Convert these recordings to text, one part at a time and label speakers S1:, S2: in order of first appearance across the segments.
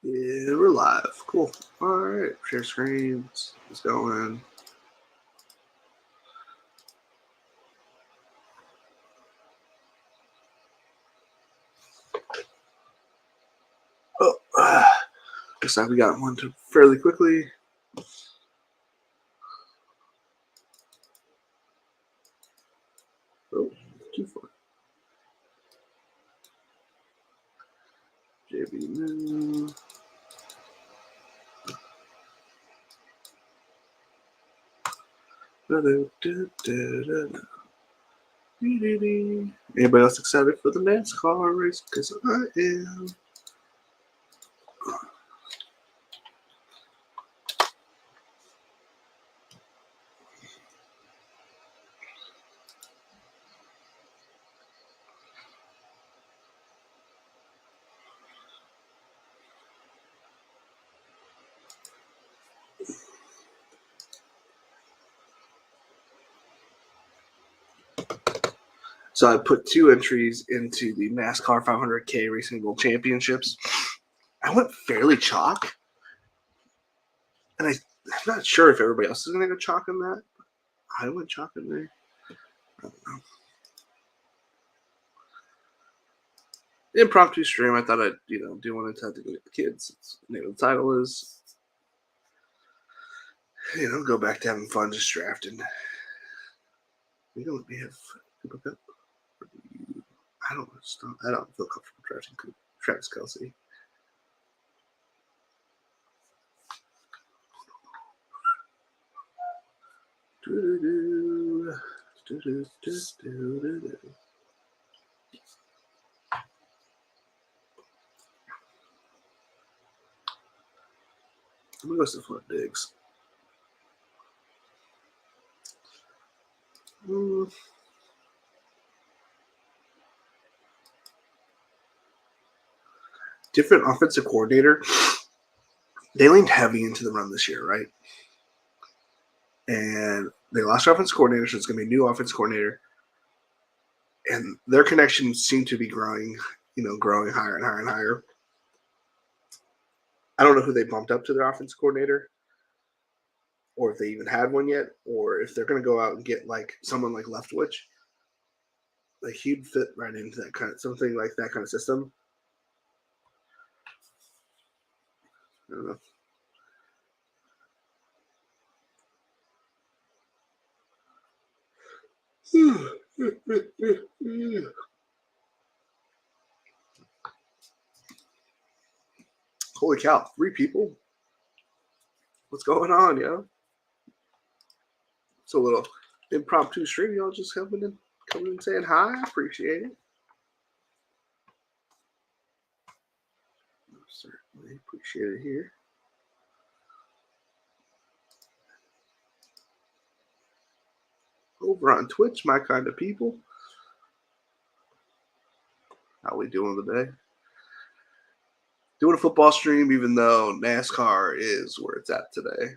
S1: Yeah, we're live. Cool. All right. Share screen. Let's go in. Oh, looks like we got one fairly quickly. Oh, too far. JB New. Anybody else excited for the NASCAR race? Because I am. So I put 2 entries into the NASCAR 500K Racing World Championships. I went fairly chalk. And I'm not sure if everybody else is going to go chalk in that. I went chalk in there. I don't know. Impromptu stream. I thought I'd do one to go get the kids. That's what the name of the title is. Go back to having fun just drafting. We don't have Cooper Cup. I don't feel comfortable drafting Travis Kelce. I'm gonna go some fun digs. Different offensive coordinator. They leaned heavy into the run this year, right? And they lost their offensive coordinator, so it's going to be a new offensive coordinator. And their connections seem to be growing, growing higher and higher and higher. I don't know who they bumped up to their offensive coordinator, or if they even had one yet, or if they're going to go out and get like someone like Leftwich. Like he'd fit right into that kind of something like that kind of system. I don't know. Holy cow, 3 people? What's going on, yo? It's a little impromptu stream. Y'all just coming in saying hi. I appreciate it. Certainly appreciate it here. Over on Twitch, my kind of people. How we doing today? Doing a football stream, even though NASCAR is where it's at today.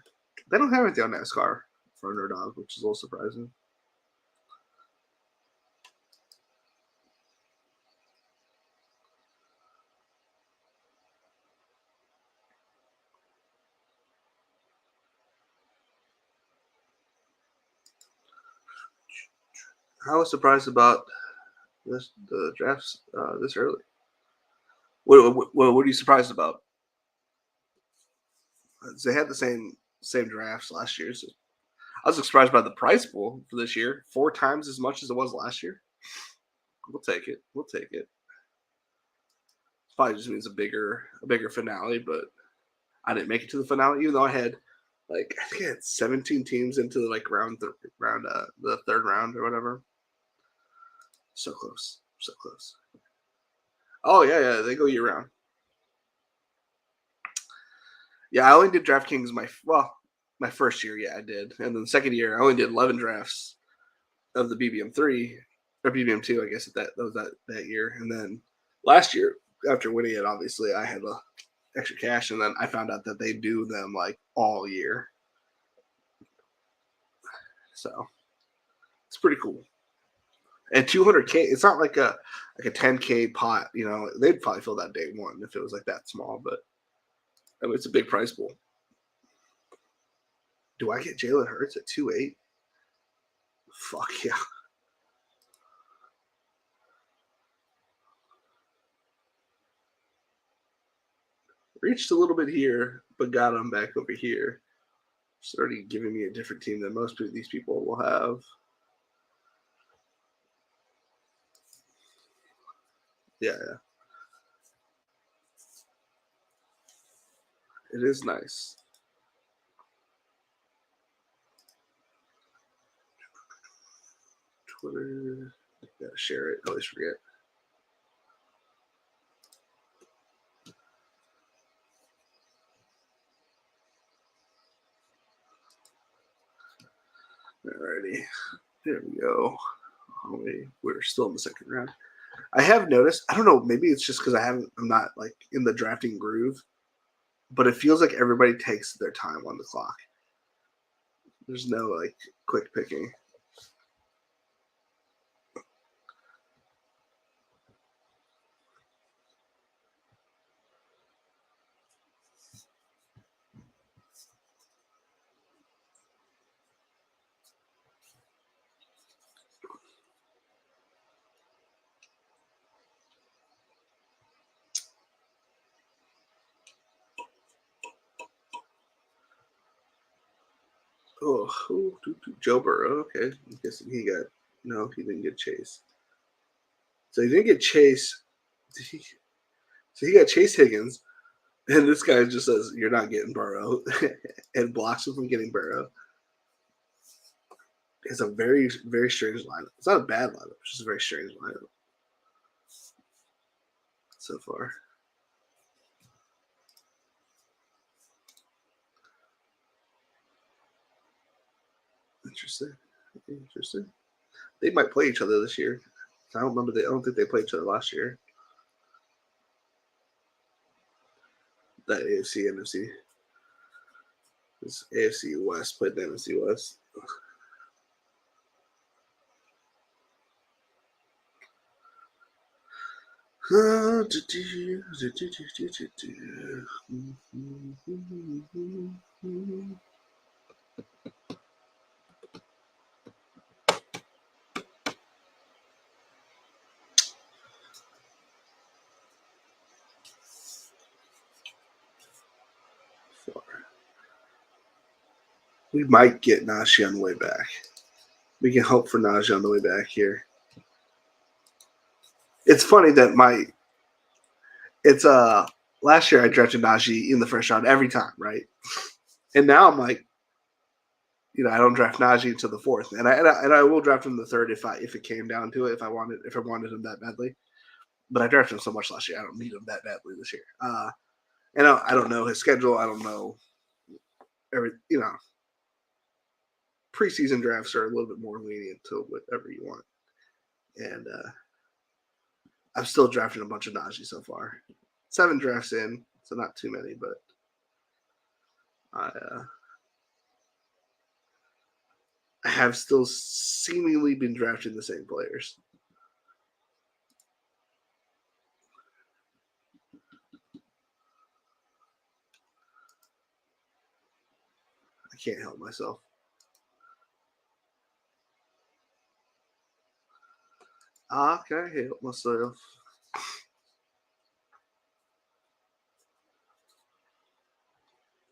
S1: They don't have anything on NASCAR for Underdog, which is a little surprising. I was surprised about the drafts this early. What are you surprised about? They had the same drafts last year. So I was surprised by the price pool for this year. 4 times as much as it was last year. We'll take it. We'll take it. Probably just means a bigger finale, but I didn't make it to the finale, even though I had I think I had 17 teams into the the third round or whatever. So close. So close. Oh yeah, they go year round. Yeah, I only did DraftKings my first year, yeah, I did. And then the second year I only did 11 drafts of the BBM3 or BBM2, I guess that was that year. And then last year, after winning it, obviously I had extra cash, and then I found out that they do them like all year. So it's pretty cool. And 200K, it's not like a 10K pot. They'd probably fill that day one if it was like that small. But I mean, it's a big prize pool. Do I get Jalen Hurts at 2.8? Fuck yeah. Reached a little bit here, but got him back over here. It's already giving me a different team than most of these people will have. Yeah. It is nice. Twitter. Gotta share it. I always forget. Alrighty. There we go. We're still in the second round. I have noticed, I don't know, maybe it's just because I'm not like in the drafting groove, but it feels like everybody takes their time on the clock. There's no like quick picking. Oh, Joe Burrow. Okay, I'm guessing he didn't get Chase. So he didn't get Chase. So he got Chase Higgins, and this guy just says you're not getting Burrow, and blocks him from getting Burrow. It's a very, very strange lineup. It's not a bad lineup. It's just a very strange lineup so far. Interesting. They might play each other this year. I don't think they played each other last year. That AFC, NFC. This AFC West played the NFC West. We might get Najee on the way back. We can hope for Najee on the way back here. It's funny that last year I drafted Najee in the first round every time, right? And now I'm like, I don't draft Najee until the fourth, and I will draft him in the third if it came down to it, if I wanted him that badly. But I drafted him so much last year, I don't need him that badly this year. And I don't know his schedule. I don't know preseason drafts are a little bit more lenient to whatever you want. And I've still drafted a bunch of Najee so far. 7 drafts in, so not too many, but I have still seemingly been drafting the same players. I can't help myself. Can I help myself?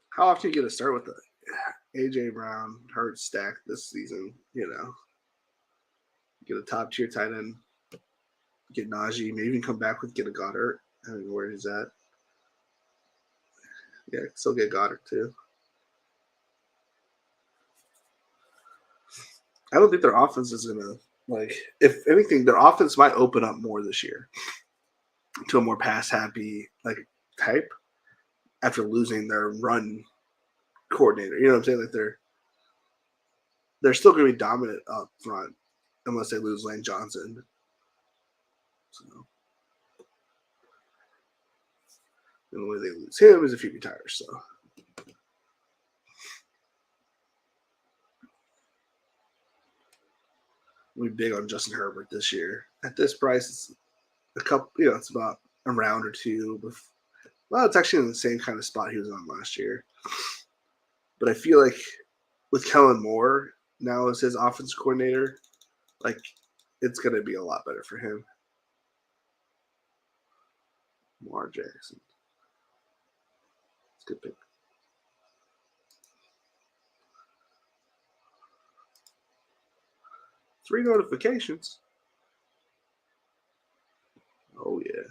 S1: How often you get to start with the AJ Brown Hurts stack this season? Get a top tier tight end, get Najee, maybe even come back with get a Goddard. I don't know where he's at. Yeah, still get Goddard too. I don't think their offense is gonna if anything, their offense might open up more this year to a more pass happy type after losing their run coordinator. You know what I'm saying? Like they're still gonna be dominant up front unless they lose Lane Johnson. So the only way they lose him is if he retires. So we'll be big on Justin Herbert this year. At this price, it's a couple. It's about a round or two Well, it's actually in the same kind of spot he was on last year. But I feel like with Kellen Moore now as his offense coordinator, like it's going to be a lot better for him. Lamar Jackson. It's a good pick. Three notifications. Oh, yeah.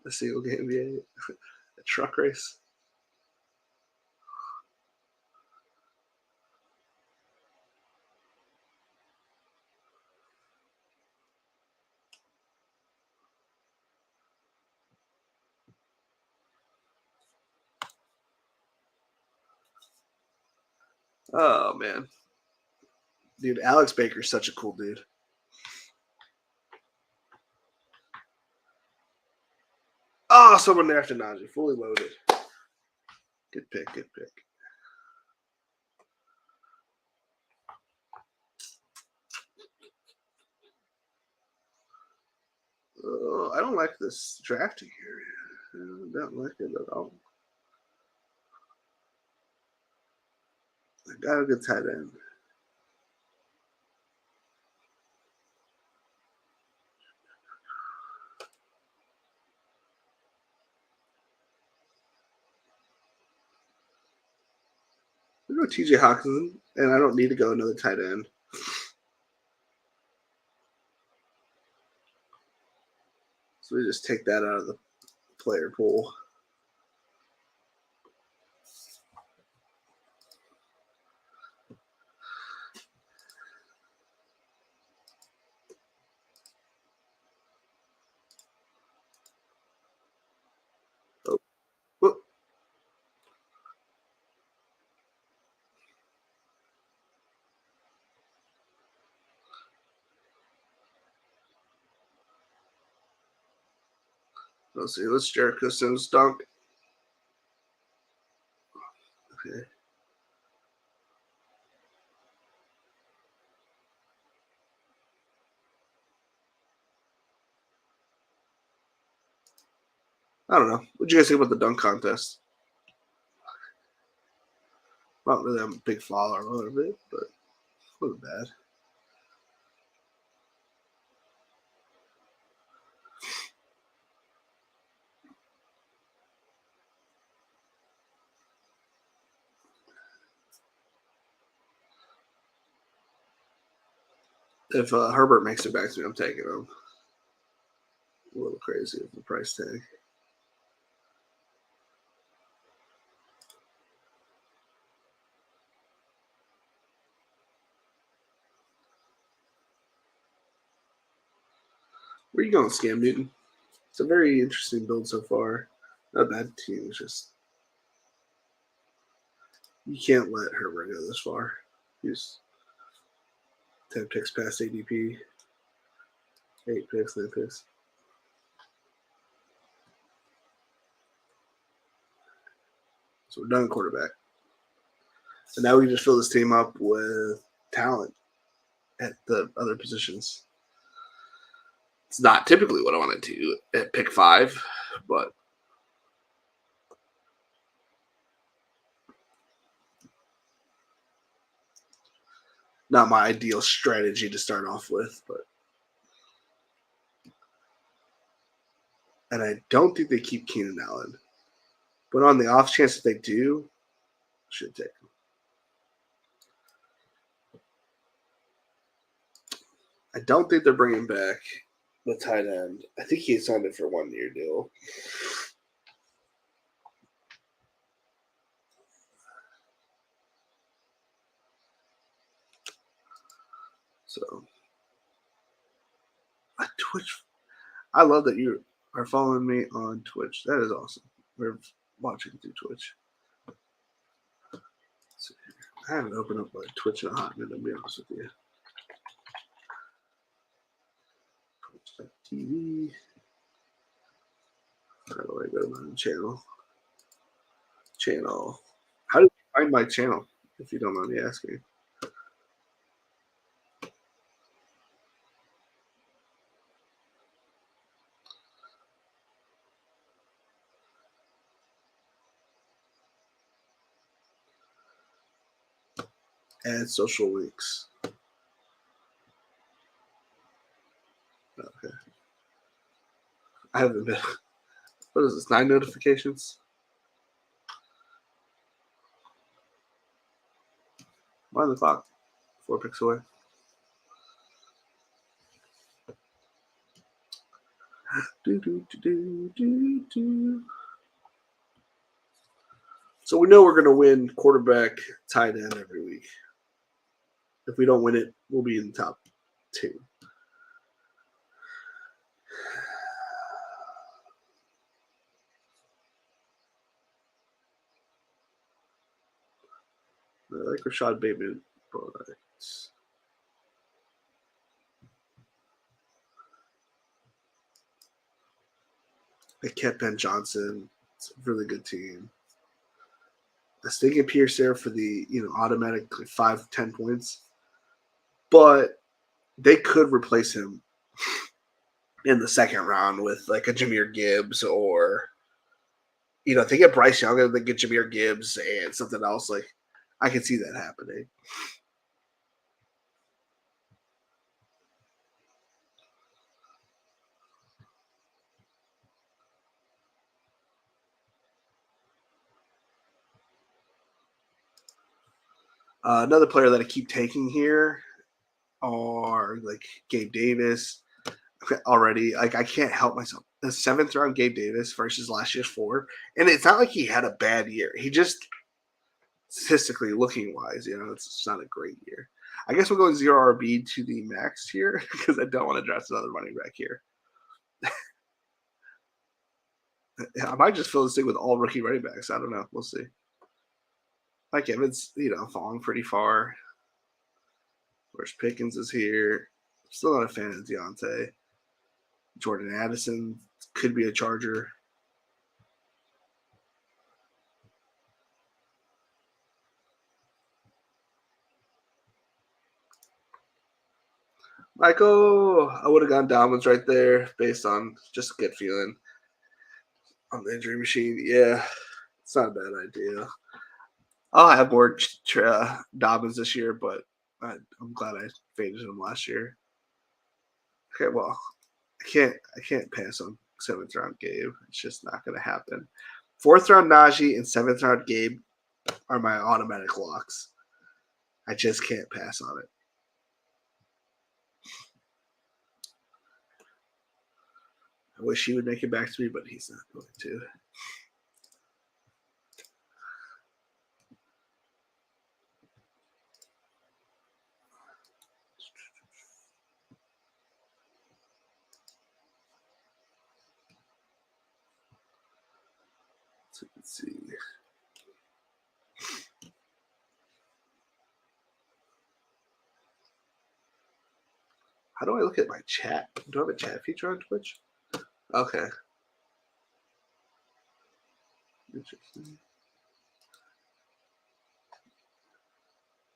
S1: A single game NBA. A truck race. Oh, man. Dude, Alex Baker's such a cool dude. Oh, someone there after Najee. Fully loaded. Good pick, good pick. I don't like this drafting area. I don't like it at all. I got a good tight end. We go TJ Hawkinson, and I don't need to go another tight end. So we just take that out of the player pool. Oh, whoop. Let's see. Let's Jericho Sims dunk. Okay. I don't know. What'd you guys think about the dunk contest? Not really a big follower of it, but it wasn't bad. If Herbert makes it back to me, I'm taking him. A little crazy with the price tag. Where you going, Scam Newton? It's a very interesting build so far. Not a bad team. It's just you can't let Herbert go this far. He's 10 picks past ADP, 8 picks, 9 picks. So we're done quarterback. And now we just fill this team up with talent at the other positions. It's not typically what I wanted to do at pick 5, but not my ideal strategy to start off with. But and I don't think they keep Keenan Allen. But on the off chance that they do, should take him. I don't think they're bringing back the tight end. I think he signed it for a 1-year deal. So, Twitch. I love that you are following me on Twitch. That is awesome. We're watching through Twitch. I haven't opened up my Twitch in a hot minute, to be honest with you. Twitch.tv. How do I go to my channel? Channel. How do you find my channel, if you don't mind me asking? Add social links. Okay. I haven't been. What is this? 9 notifications? Why the clock? 4 picks away. So we know we're going to win quarterback, tight end every week. If we don't win it, we'll be in the top 2. I like Rashad Bateman. They kept Ben Johnson. It's a really good team. I was thinking Pierce there for the automatic 5-10 points, but they could replace him in the second round with like a Jahmyr Gibbs, or if they get Bryce Young and they get Jahmyr Gibbs and something else, like I can see that happening. Another player that I keep taking here are like Gabe Davis. Already, like I can't help myself. The 7th round Gabe Davis versus last year's 4, and it's not like he had a bad year. He just statistically looking wise, it's not a great year. I guess we'll go 0 RB to the max here because I don't want to draft another running back here. I might just fill this thing with all rookie running backs. I don't know. We'll see. Mike Evans, falling pretty far. Where's Pickens is here. Still not a fan of Deontay. Jordan Addison could be a Charger. Michael, I would have gone Dobbins right there based on just a good feeling on the injury machine. Yeah, it's not a bad idea. I'll have more Dobbins this year, but I'm glad I faded him last year. Okay, well, I can't pass on 7th round Gabe. It's just not going to happen. 4th round Najee and 7th round Gabe are my automatic locks. I just can't pass on it. I wish he would make it back to me, but he's not going to. So let's see. How do I look at my chat? Do I have a chat feature on Twitch? Okay. Interesting.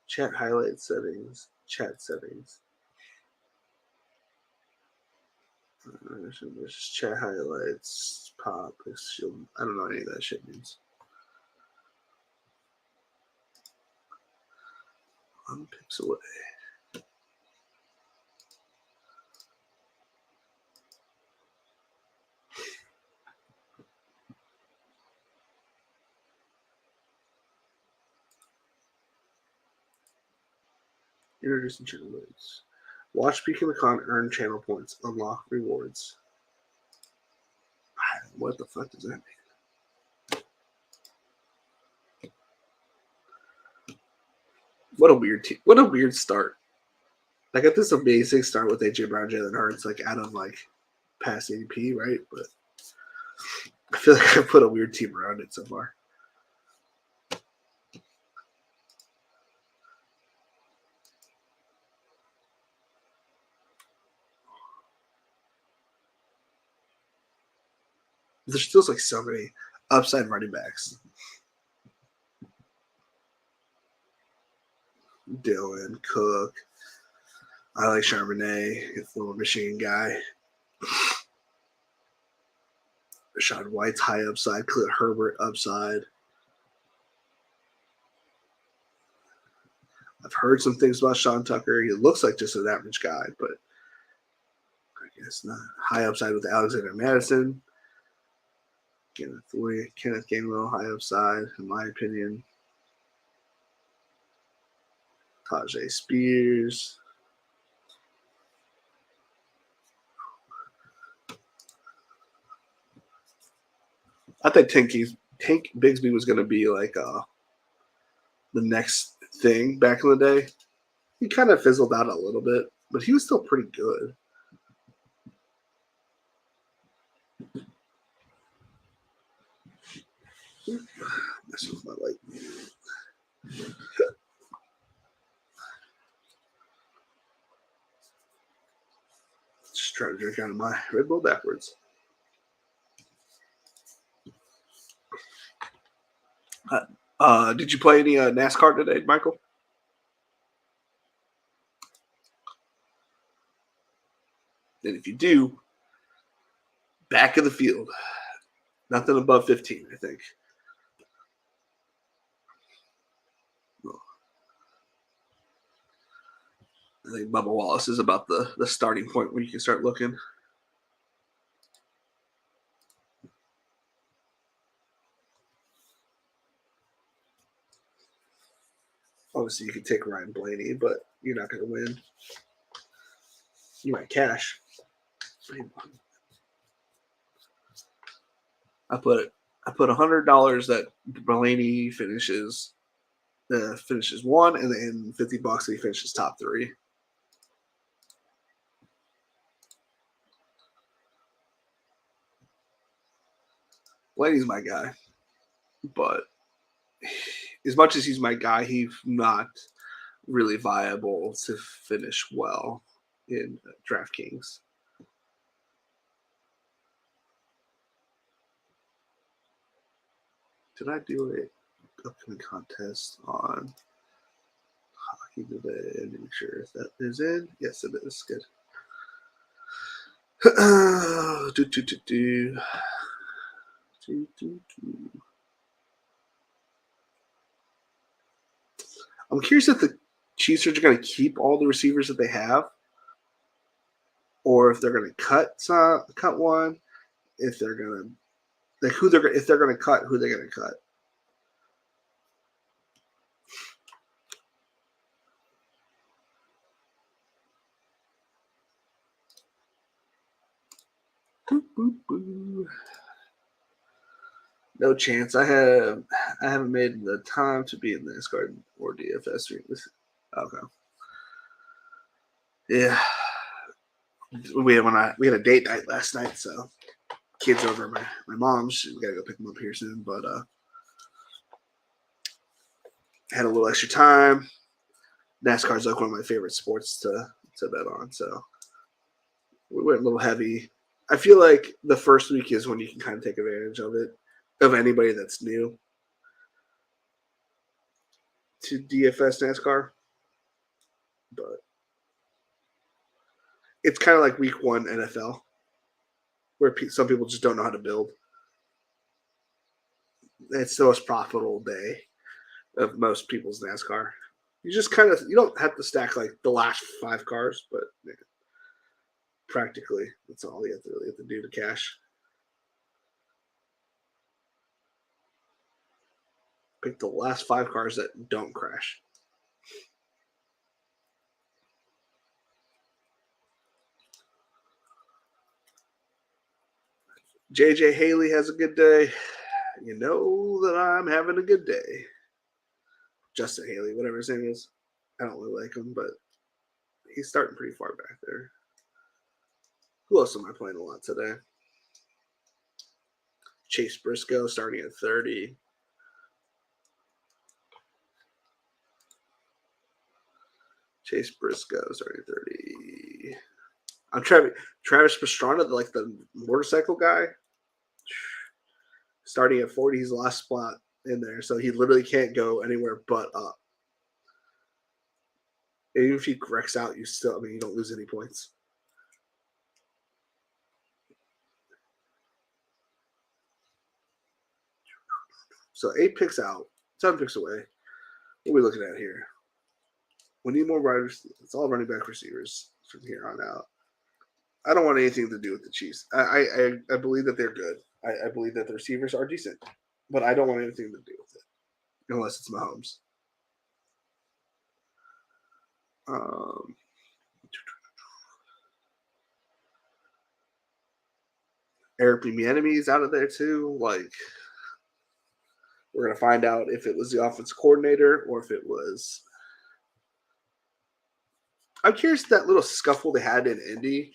S1: Chat highlight settings. Chat settings. There's chat highlights. Pop. I don't know what any of that shit means. 1 picks away. Introducing channel modes. Watch Peaky McCon, earn channel points, unlock rewards. What the fuck does that mean? What a weird start. I got this amazing start with AJ Brown, Jalen Hurts, like out of like past ADP, right? But I feel like I put a weird team around it so far. There's still like so many upside running backs. Dylan, Cook. I like Charbonnet, it's a little machine guy. Rashad White's high upside. Khalil Herbert upside. I've heard some things about Sean Tucker. He looks like just an average guy, but I guess not. High upside with Alexander Madison. Kenneth Gainwell, high upside, in my opinion. Tajay Spears. I think Tank Bigsby was going to be like the next thing back in the day. He kind of fizzled out a little bit, but he was still pretty good. Mess with my light. Just trying to drink out of my Red Bull backwards. Did you play any NASCAR today, Michael? And if you do, back of the field. Nothing above 15, I think. I think Bubba Wallace is about the starting point where you can start looking. Obviously, you could take Ryan Blaney, but you're not going to win. You might cash. I put $100 that Blaney finishes one, and then $50 that he finishes top three. Blaney's my guy, but as much as he's my guy, he's not really viable to finish well in DraftKings. Did I do an upcoming contest on hockey today? Let me make sure if that is in. Yes, it is. Good. I'm curious if the Chiefs are going to keep all the receivers that they have, or if they're going to cut one. If they're going to if they're going to cut, who they're going to cut. No chance. I haven't made the time to be in NASCAR or DFS. Okay. Yeah. We had a date night last night, so kids over at my mom's. We gotta go pick them up here soon, but had a little extra time. NASCAR's like one of my favorite sports to bet on, so we went a little heavy. I feel like the first week is when you can kind of take advantage of it, of anybody that's new to DFS NASCAR. But it's kind of like week one NFL, where some people just don't know how to build. It's the most profitable day of most people's NASCAR. You just you don't have to stack like the last 5 cars, but practically that's all you really have to do to cash. Pick the last 5 cars that don't crash. JJ Haley has a good day. You know that I'm having a good day. Justin Haley, whatever his name is. I don't really like him, but he's starting pretty far back there. Who else am I playing a lot today? Chase Briscoe starting at 30. Chase Briscoe starting at 30. I'm Travis Pastrana, like the motorcycle guy. Starting at 40, he's the last spot in there, so he literally can't go anywhere but up. And even if he wrecks out, you don't lose any points. So 8 picks out, 7 picks away. What are we looking at here? We need more riders. It's all running back receivers from here on out. I don't want anything to do with the Chiefs. I believe that they're good. I believe that the receivers are decent, but I don't want anything to do with it unless it's Mahomes. Eric Bieniemy is out of there too. Like, we're gonna find out if it was the offense coordinator or if it was. I'm curious if that little scuffle they had in Indy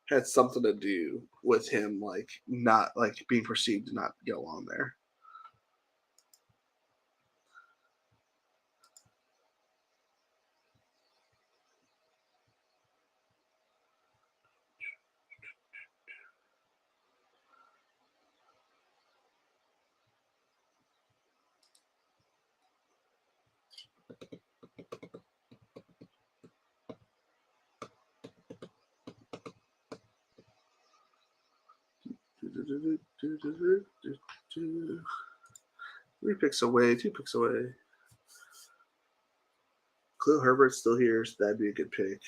S1: had something to do with him, like not like being perceived to not go on there. Three picks away, 2 picks away. Khalil Herbert's still here, so that'd be a good pick.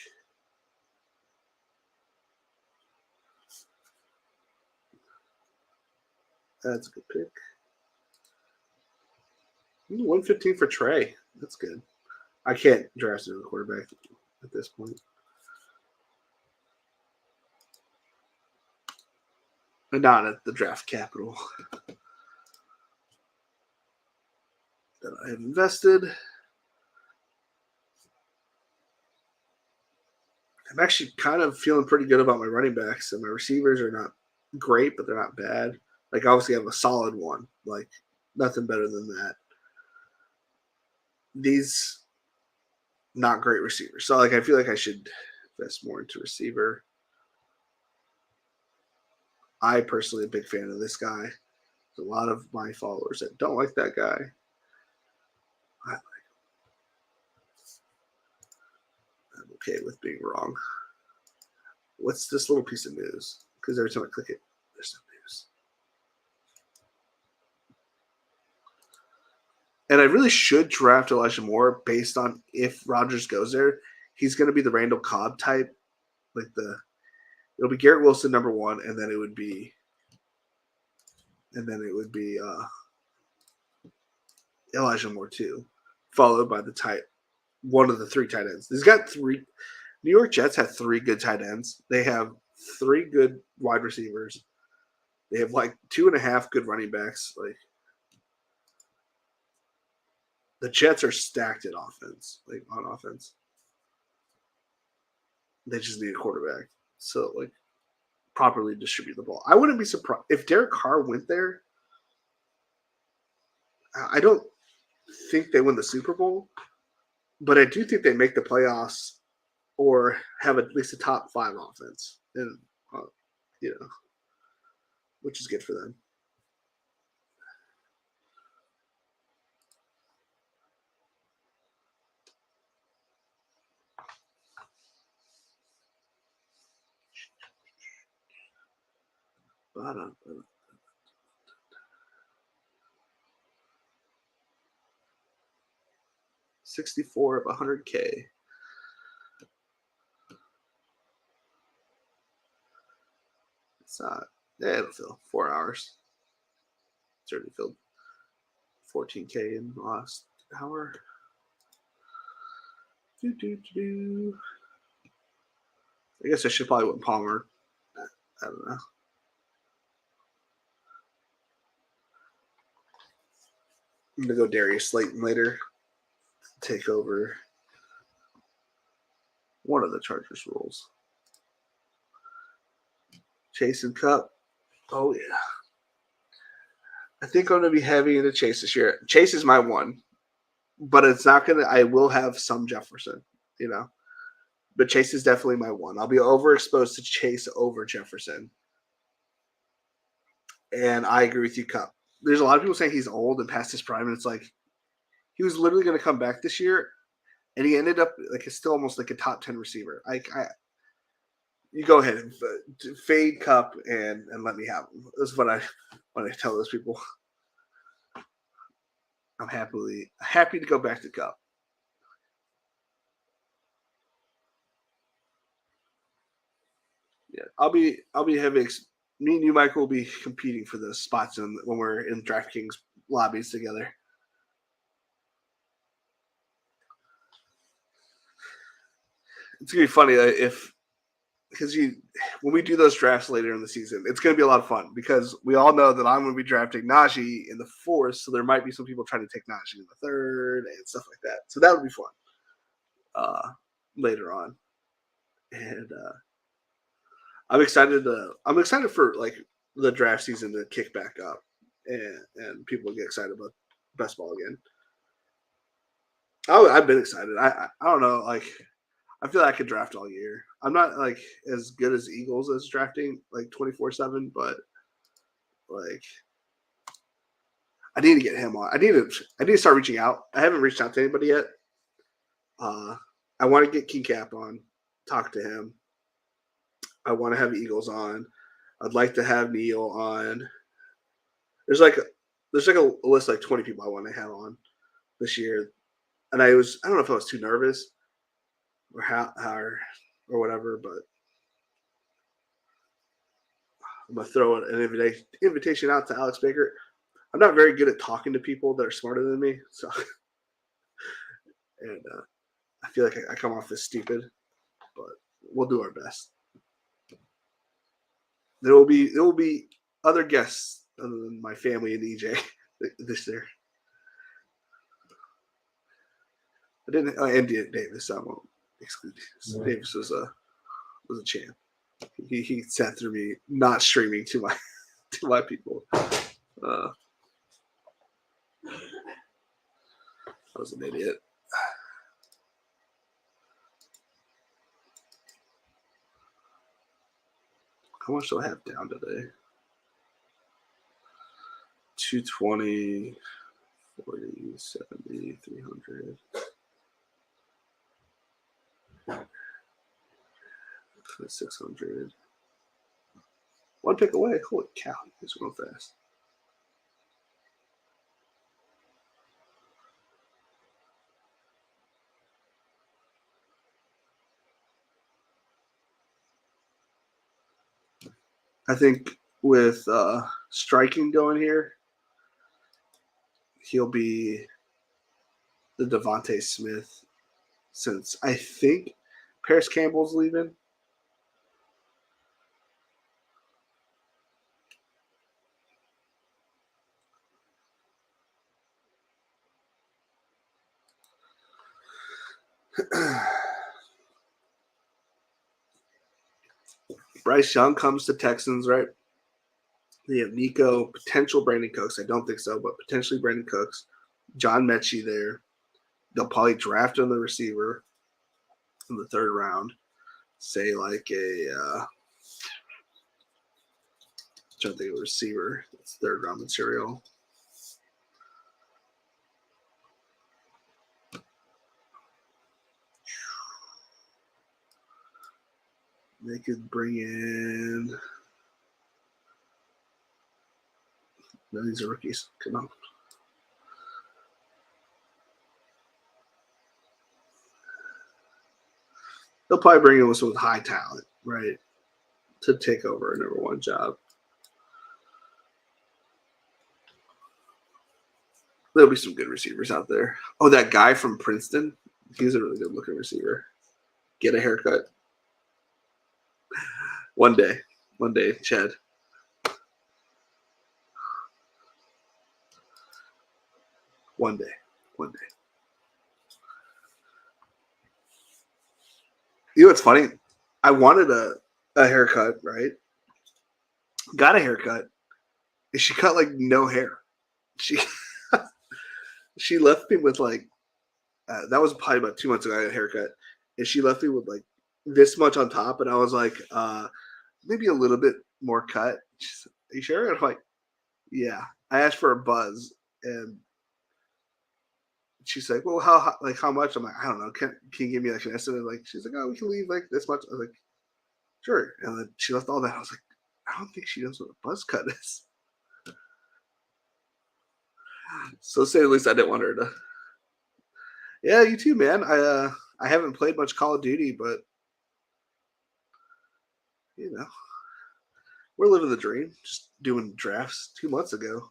S1: That's a good pick. 115 for Trey. That's good. I can't draft a quarterback at this point. But not at the draft capital that I have invested. I'm actually kind of feeling pretty good about my running backs, and my receivers are not great, but they're not bad. Like, obviously, I have a solid one. Like, nothing better than that. These not great receivers. So, like, I feel like I should invest more into receiver. I personally am a big fan of this guy. There's a lot of my followers that don't like that guy. I like him. I'm okay with being wrong. What's this little piece of news? Because every time I click it, there's no news. And I really should draft Elijah Moore based on if Rodgers goes there. He's going to be the Randall Cobb type. Like it'll be Garrett Wilson number 1, and then it would be Elijah Moore 2, followed by one of the 3 tight ends. He's got 3. New York Jets have 3 good tight ends. They have 3 good wide receivers. They have like 2.5 good running backs. Like, the Jets are stacked at offense, like on offense. They just need a quarterback. So, like, properly distribute the ball. I wouldn't be surprised if Derek Carr went there. I don't think they win the Super Bowl, but I do think they make the playoffs or have at least a top 5 offense, and which is good for them. $64 of $100K. It's not. Yeah, it'll fill 4 hours. It's already filled 14K in the last hour. I guess I should probably win Palmer. I don't know. I'm gonna go Darius Slayton later. Take over one of the Chargers roles. Chase and Cup. Oh yeah. I think I'm gonna be heavy into Chase this year. Chase is my one, but it's not gonna. I will have some Jefferson, but Chase is definitely my one. I'll be overexposed to Chase over Jefferson, and I agree with you, Cup. There's a lot of people saying he's old and past his prime, and it's like he was literally going to come back this year, and he ended up like still almost like a top 10 receiver. You go ahead and fade Cup and let me have him. That's what I tell those people. I'm happy to go back to Cup. Yeah, I'll be having me and you, Michael, will be competing for the spots when we're in DraftKings lobbies together. It's gonna be funny if because when we do those drafts later in the season, it's going to be a lot of fun because we all know that I'm going to be drafting Najee in the fourth, so there might be some people trying to take Najee in the third and stuff like that. So that would be fun later on, and I'm excited for like the draft season to kick back up and people get excited about best ball again. I've been excited. I don't know like. I feel like I could draft all year. I'm not like as good as Eagles as drafting like 24/7, but like I need to get him on. I need to start reaching out. I haven't reached out to anybody yet. I want to get Keycap on, talk to him. I want to have Eagles on. I'd like to have Neil on. There's like a list of like 20 people I want to have on this year, and I don't know if I was too nervous or how or whatever, but I'm gonna throw an invitation out to Alex Baker. I'm not very good at talking to people that are smarter than me, so and I feel like I come off as stupid, but we'll do our best. There will be other guests other than my family and EJ this year. I didn't and Davis. I won't exclude Davis. Davis was a champ. He sat through me not streaming to my people. I was an idiot. How much do I have down today? 220, 40, 70, 300. 600. One pick away. Holy cow, it's going fast. I think with striking going here, he'll be the Devontae Smith since I think Paris Campbell's leaving. Bryce Young comes to Texans, right? They have Nico, potential Brandon Cooks. I don't think so, but potentially Brandon Cooks. John Mechie there. They'll probably draft on the receiver in the third round. Say like trying to think of a receiver. It's third round material. They could bring in. No, these are rookies. Come on. They'll probably bring in someone with high talent, right, to take over a number one job. There'll be some good receivers out there. Oh, that guy from Princeton, he's a really good looking receiver. Get a haircut. One day, Chad. One day. You know what's funny? I wanted a haircut, right? Got a haircut. And she cut like no hair. She left me with like that was probably about 2 months ago. I got a haircut, and she left me with like this much on top, and I was like, maybe a little bit more cut. She's, are you sure? And I'm like, yeah. I asked for a buzz, and she's like, well, how much? I'm like, I don't know. Can you give me like an estimate? Like, she's like, oh, we can leave like this much. I was like, sure. And then she left all that. I was like, I don't think she knows what a buzz cut is. So say at least I didn't want her to. Yeah, you too, man. I haven't played much Call of Duty, but You know, we're living the dream. Just doing drafts 2 months ago.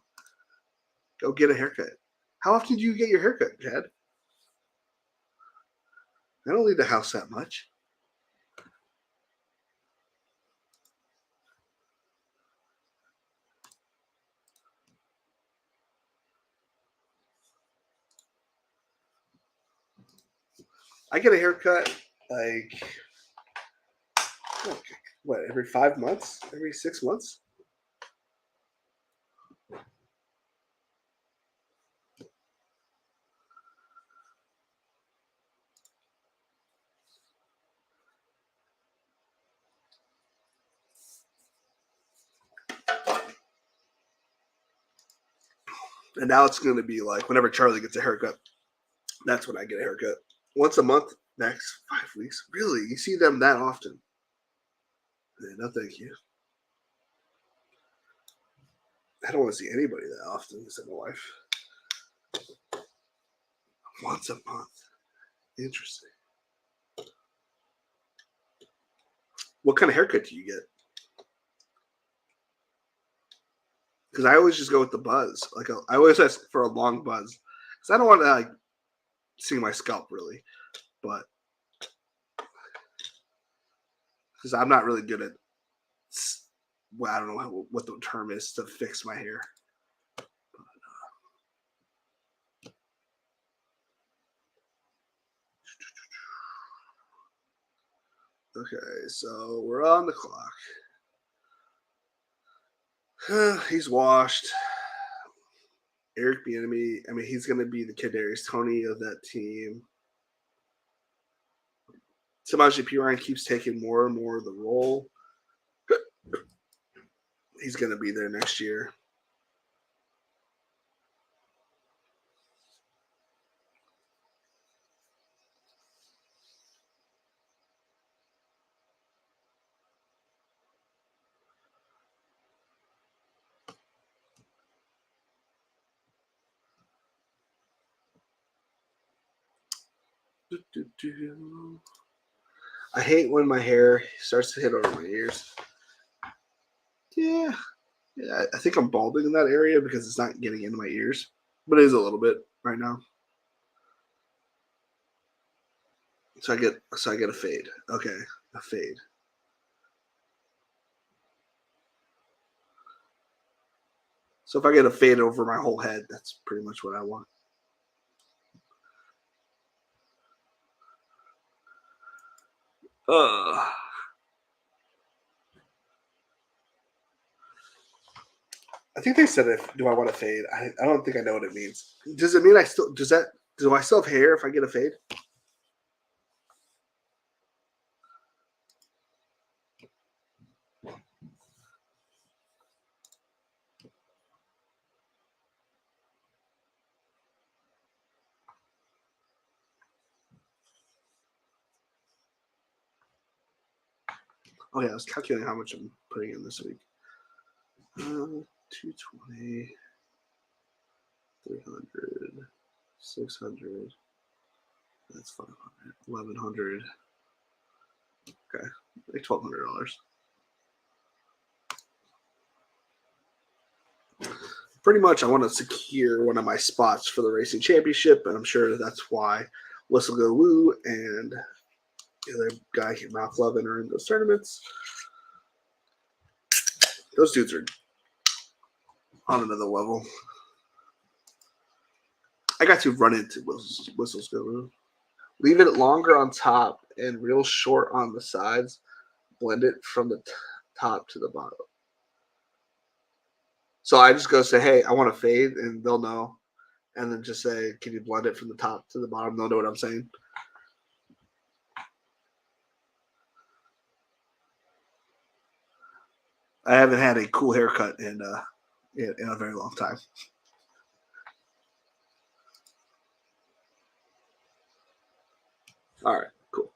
S1: Go get a haircut. How often do you get your haircut, Chad? I don't leave the house that much. I get a haircut like what, every 5 months, every 6 months. And now it's going to be like whenever Charlie gets a haircut, that's when I get a haircut. Once a month, next 5 weeks. Really? You see them that often? Yeah, no, thank you. I don't want to see anybody that often except my wife. Once a month. Interesting. What kind of haircut do you get? Because I always just go with the buzz. Like I always ask for a long buzz because I don't want to like see my scalp really, but because I'm not really good at. Well, I don't know what the term is to fix my hair. Okay, so we're on the clock. He's washed. Eric Bieniemy. I mean, he's going to be the Kadarius Toney of that team. Samaje Perine keeps taking more and more of the role. He's going to be there next year. I hate when my hair starts to hit over my ears. Yeah, I think I'm balding in that area because it's not getting into my ears, but it is a little bit right now. So I get a fade. Okay, a fade. So if I get a fade over my whole head, that's pretty much what I want. I think they said if do I want to fade? I don't think I know what it means. Does it mean I still do I still have hair if I get a fade? Oh yeah, I was calculating how much I'm putting in this week. 220, 300, 600. That's 500, 1100. Okay, like $1,200. Pretty much, I want to secure one of my spots for the racing championship, and I'm sure that's why Whistle Go Woo and the other guy, Mouth Lovin, are in those tournaments. Those dudes are on another level. I got to run into Whistles Go Woo. Leave it longer on top and real short on the sides. Blend it from the top to the bottom. So I just go say, hey, I want to fade, and they'll know. And then just say, can you blend it from the top to the bottom? They'll know what I'm saying. I haven't had a cool haircut in a very long time. All right, cool.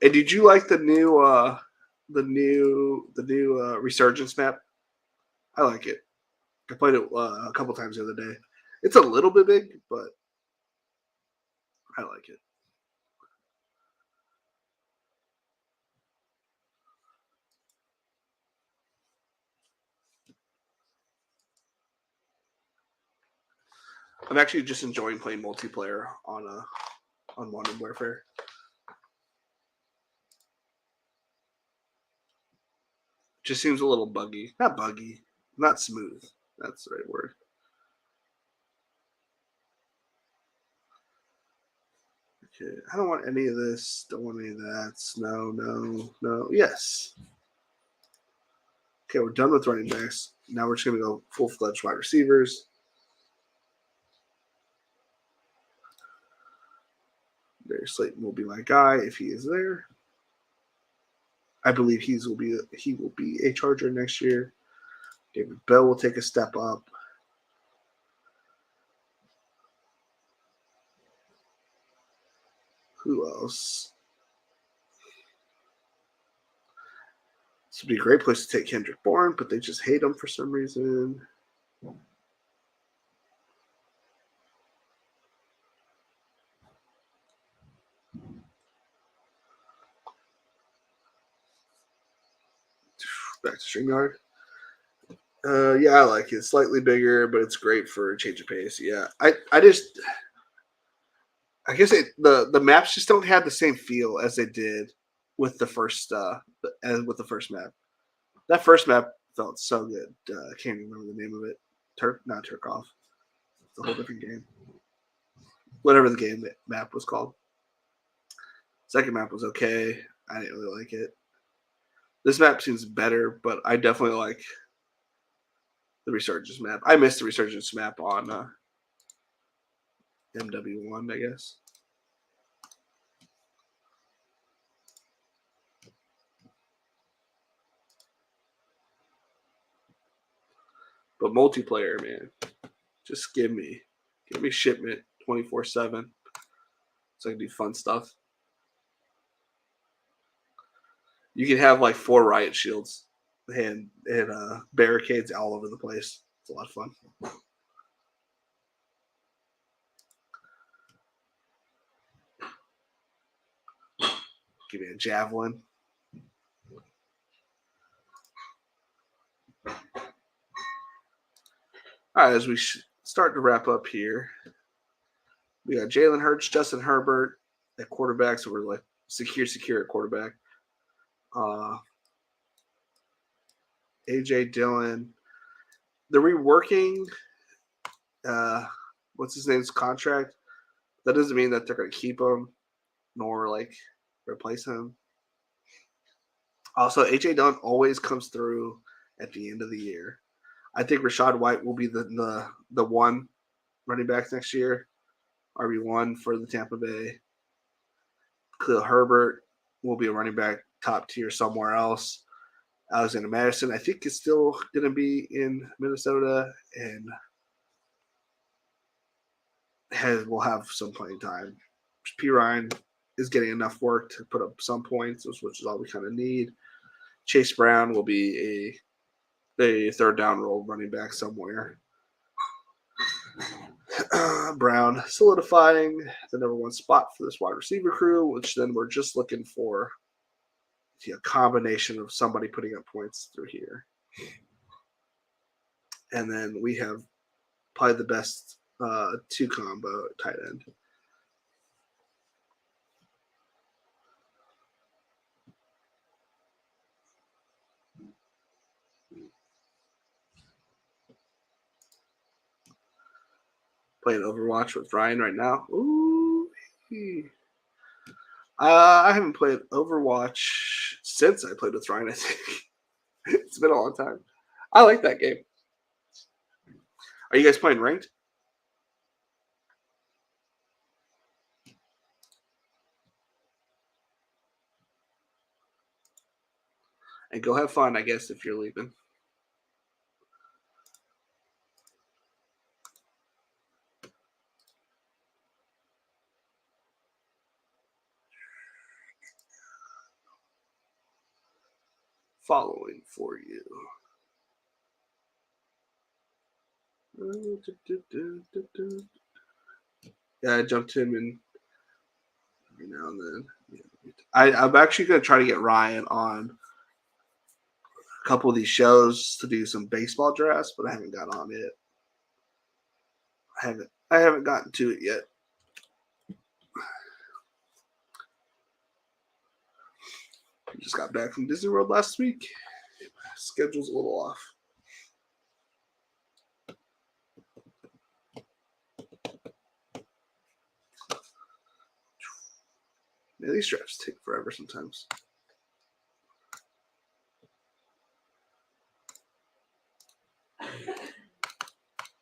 S1: And did you like the new Resurgence map? I like it. I played it a couple times the other day. It's a little bit big, but I like it. I'm actually just enjoying playing multiplayer on Modern Warfare. Just seems a little buggy. Not buggy. Not smooth. That's the right word. Okay. I don't want any of this. Don't want any of that. No, no, no. Yes. Okay, we're done with running backs. Now we're just going to go full-fledged wide receivers. Darius Slayton will be my guy if he is there. I believe he will be a Charger next year. David Bell will take a step up. Who else? This would be a great place to take Kendrick Bourne, but they just hate him for some reason. Back to StreamYard. Yeah, I like it. Slightly bigger, but it's great for a change of pace. Yeah, I guess the maps just don't have the same feel as they did with the first as with the first map. That first map felt so good. I can't even remember the name of it. Not Turkov. It's a whole different game. Whatever the game map was called. Second map was okay. I didn't really like it. This map seems better, but I definitely like the Resurgence map. I missed the Resurgence map on MW1, I guess. But multiplayer, man, just give me shipment 24/7, so I can do fun stuff. You can have like 4 riot shields and barricades all over the place. It's a lot of fun. Give me a javelin. All right, as we start to wrap up here, we got Jalen Hurts, Justin Herbert at quarterback, so we're like secure at quarterback. AJ Dillon. They're reworking what's his name's contract. That doesn't mean that they're going to keep him nor like replace him. Also, AJ Dillon always comes through at the end of the year. I think Rachaad White will be the one running back next year, RB1 for the Tampa Bay. Khalil Herbert will be a running back top tier somewhere else. Alexander Madison, I think, is still going to be in Minnesota and will have some playing time. P. Ryan is getting enough work to put up some points, which is all we kind of need. Chase Brown will be a third down role running back somewhere. Brown solidifying the number 1 spot for this wide receiver crew, which then we're just looking for a combination of somebody putting up points through here. And then we have probably the best 2 combo tight end. Playing Overwatch with Ryan right now. Ooh. I haven't played Overwatch since I played with Ryan, I think. It's been a long time. I like that game. Are you guys playing ranked? And go have fun, I guess, if you're leaving. Following for you. Yeah, I jumped him in every now and then. I'm actually going to try to get Ryan on a couple of these shows to do some baseball drafts, but I haven't got on it. I haven't gotten to it yet. I just got back from Disney World last week. Schedule's a little off. Yeah, these drafts take forever sometimes.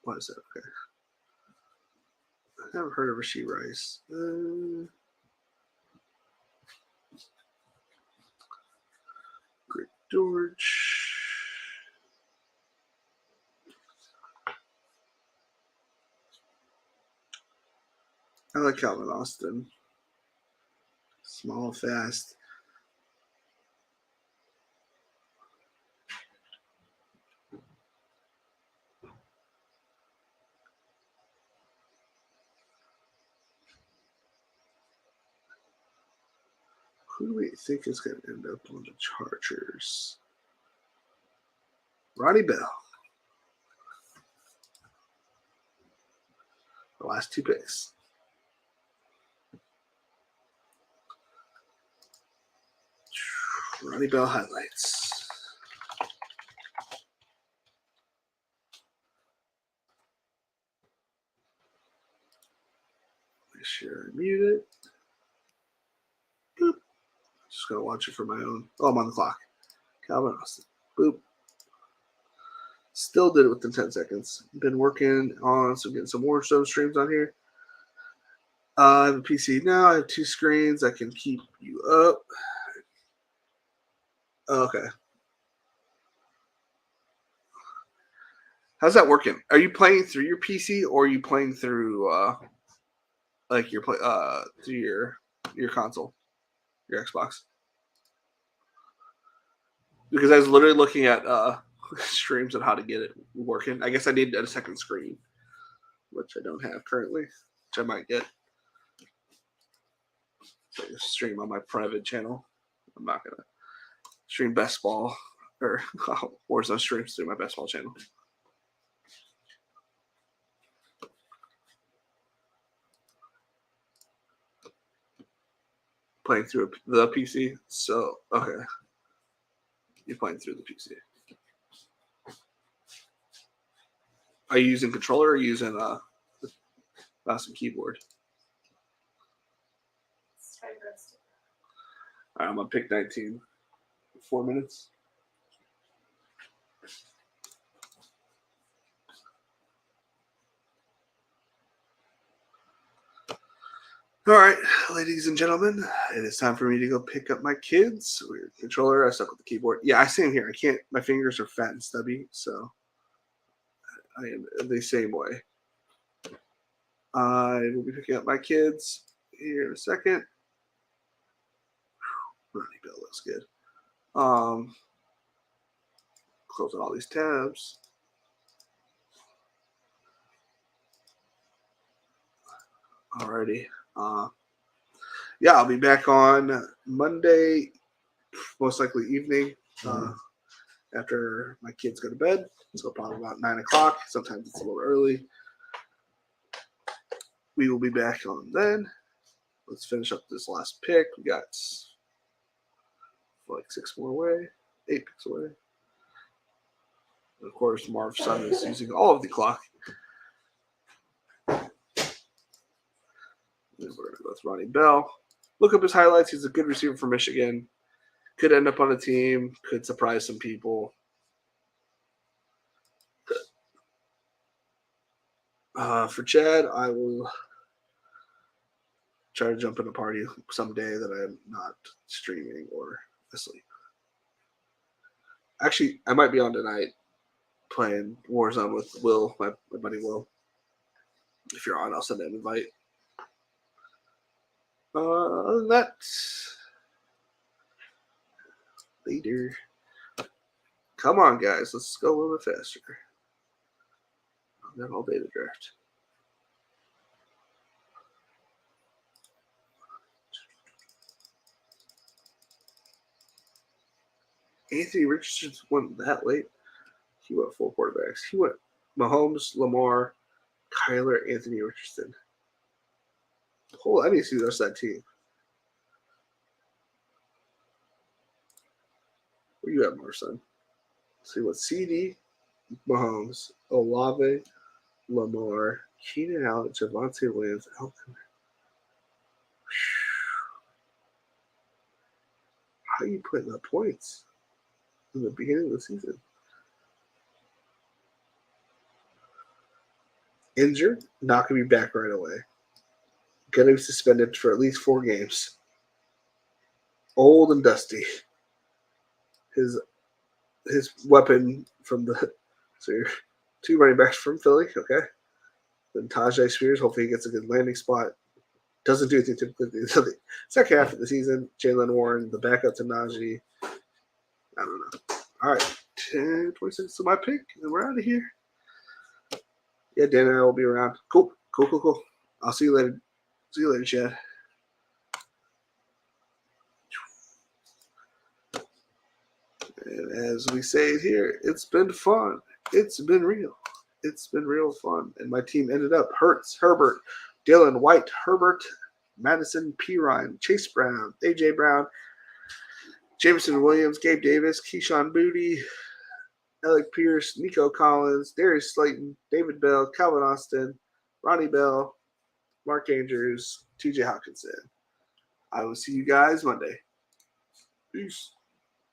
S1: What is that? Okay. I've never heard of Rashee Rice. Great George. I like Calvin Austin. Small, fast. Who do we think is going to end up on the Chargers? Ronnie Bell. The last two picks. Ronnie Bell highlights. Make sure I mute it. Boop. Just going to watch it for my own. Oh, I'm on the clock. Calvin Austin. Boop. Still did it within 10 seconds. Been working on getting some more show streams on here. I have a PC now. I have 2 screens. I can keep you up. Okay. How's that working? Are you playing through your PC or are you playing through through your console, your Xbox? Because I was literally looking at streams on how to get it working. I guess I need a second screen, which I don't have currently, which I might get. So I just stream on my private channel. I'm not gonna stream best ball or Warzone streams through my best ball channel. Playing through the PC. So okay, you're playing through the PC. Are you using controller or are you using mouse and keyboard? All right, I'm gonna pick 19. 4 minutes. All right, ladies and gentlemen, it is time for me to go pick up my kids. Weird controller. I stuck with the keyboard. Yeah, I same here. I can't. My fingers are fat and stubby, so I am the same way. I will be picking up my kids here in a second. Ronnie Bell looks good. Closing all these tabs. Alrighty. Yeah, I'll be back on Monday, most likely evening, after my kids go to bed. So probably about 9 o'clock. Sometimes it's a little early. We will be back on then. Let's finish up this last pick. We got like 6 more away, 8 picks away. And of course, Marv's son is using all of the clock. And we're going to go with Ronnie Bell. Look up his highlights. He's a good receiver for Michigan. Could end up on a team. Could surprise some people. For Chad, I will try to jump in a party someday that I'm not streaming or asleep. Actually, I might be on tonight playing Warzone with Will, my buddy Will. If you're on, I'll send an invite. Other than that, later. Come on, guys. Let's go a little bit faster. I've got all day to draft. Anthony Richardson went that late. He went 4 quarterbacks. He went Mahomes, Lamar, Kyler, Anthony Richardson. I need to see the rest of that team. Where you at, Marson? See what CD, Mahomes, Olave, Lamar, Keenan Allen, Javonte Williams, Alvin. How are you putting up points in the beginning of the season? Injured, not going to be back right away. Going to be suspended for at least 4 games. Old and dusty. His weapon from the so you're 2 running backs from Philly, okay. Then Tajay Spears, hopefully he gets a good landing spot. Doesn't do anything typically. The second half of the season, Jaylen Warren, the backup to Najee. I don't know. All right, 10-26 to my pick, and we're out of here. Yeah, Dan and I will be around. Cool. I'll see you later. See you later, Chad. And as we say it here, it's been fun. It's been real. It's been real fun. And my team ended up Hurts, Herbert, Dylan White, Herbert, Madison, Pirine, Chase Brown, A.J. Brown, Jameson Williams, Gabe Davis, Keyshawn Booty, Alec Pierce, Nico Collins, Darius Slayton, David Bell, Calvin Austin, Ronnie Bell, Mark Andrews, TJ Hawkinson. I will see you guys Monday. Peace.